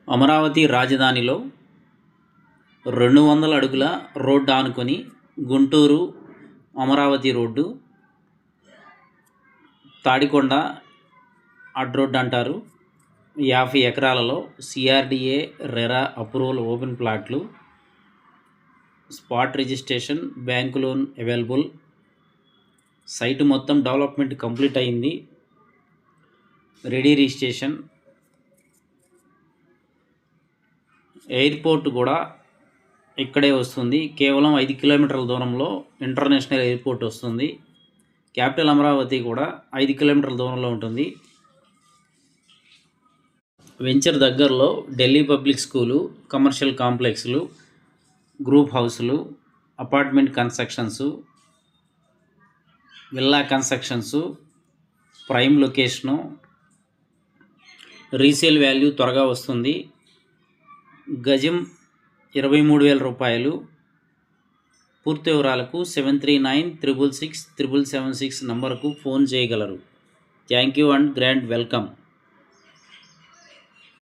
అమరావతి రాజధానిలో 200 అడుగుల రోడ్డు ఆనుకొని గుంటూరు అమరావతి రోడ్డు, తాడికొండ అడ్రోడ్ అంటారు. 50 ఎకరాలలో సిఆర్డిఏ రెరా అప్రూవల్ ఓపెన్ ప్లాట్లు, spot registration, bank loan available. Site మొత్తం డెవలప్మెంట్ కంప్లీట్ అయింది, రెడీ రిజిస్ట్రేషన్. ఎయిర్పోర్ట్ కూడా ఇక్కడే వస్తుంది, కేవలం 5 కిలోమీటర్ల దూరంలో ఇంటర్నేషనల్ ఎయిర్పోర్ట్ వస్తుంది. క్యాపిటల్ అమరావతి కూడా 5 కిలోమీటర్ల దూరంలో ఉంటుంది. వెంచర్ దగ్గరలో ఢిల్లీ పబ్లిక్ స్కూలు, కమర్షియల్ కాంప్లెక్స్లు, గ్రూప్ హౌస్లు, apartment constructions, villa constructions, prime location, resale value త్వరగా వస్తుంది. గజం 23,000 రూపాయలు. పూర్తి వివరాలకు 7396667776 నంబర్కు ఫోన్ చేయగలరు. Thank you and grand welcome.